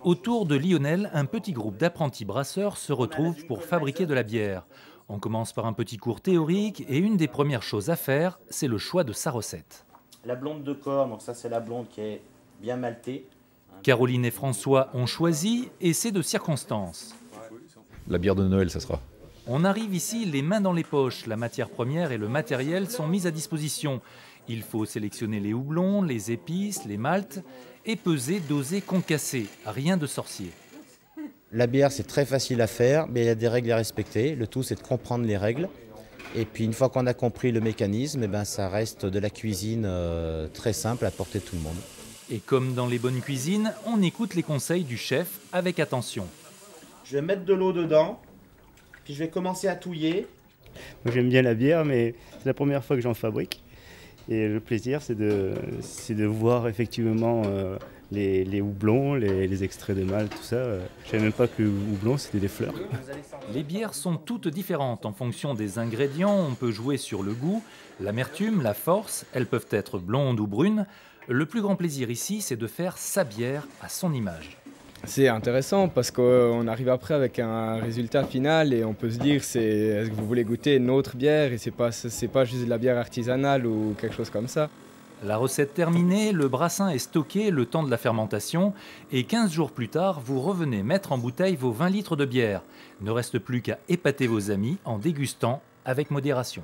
Autour de Lionel, un petit groupe d'apprentis brasseurs se retrouve pour fabriquer de la bière. On commence par un petit cours théorique et une des premières choses à faire, c'est le choix de sa recette. La blonde de corps, donc ça c'est la blonde qui est bien maltée. Caroline et François ont choisi et c'est de circonstance. La bière de Noël, ça sera. On arrive ici les mains dans les poches, la matière première et le matériel sont mis à disposition. Il faut sélectionner les houblons, les épices, les maltes et peser, doser, concasser. Rien de sorcier. La bière c'est très facile à faire, mais il y a des règles à respecter. Le tout c'est de comprendre les règles. Et puis une fois qu'on a compris le mécanisme, ça reste de la cuisine très simple à porter tout le monde. Et comme dans les bonnes cuisines, on écoute les conseils du chef avec attention. Je vais mettre de l'eau dedans, puis je vais commencer à touiller. Moi, j'aime bien la bière, mais c'est la première fois que j'en fabrique. Et le plaisir, c'est de voir effectivement les houblons, les extraits de malt, tout ça. Je ne savais même pas que le houblon, c'était des fleurs. Les bières sont toutes différentes en fonction des ingrédients. On peut jouer sur le goût, l'amertume, la force. Elles peuvent être blondes ou brunes. Le plus grand plaisir ici, c'est de faire sa bière à son image. C'est intéressant parce qu'on arrive après avec un résultat final et on peut se dire est-ce que vous voulez goûter une autre bière et c'est pas juste de la bière artisanale ou quelque chose comme ça. La recette terminée, le brassin est stocké le temps de la fermentation et 15 jours plus tard, vous revenez mettre en bouteille vos 20 litres de bière. Ne reste plus qu'à épater vos amis en dégustant avec modération.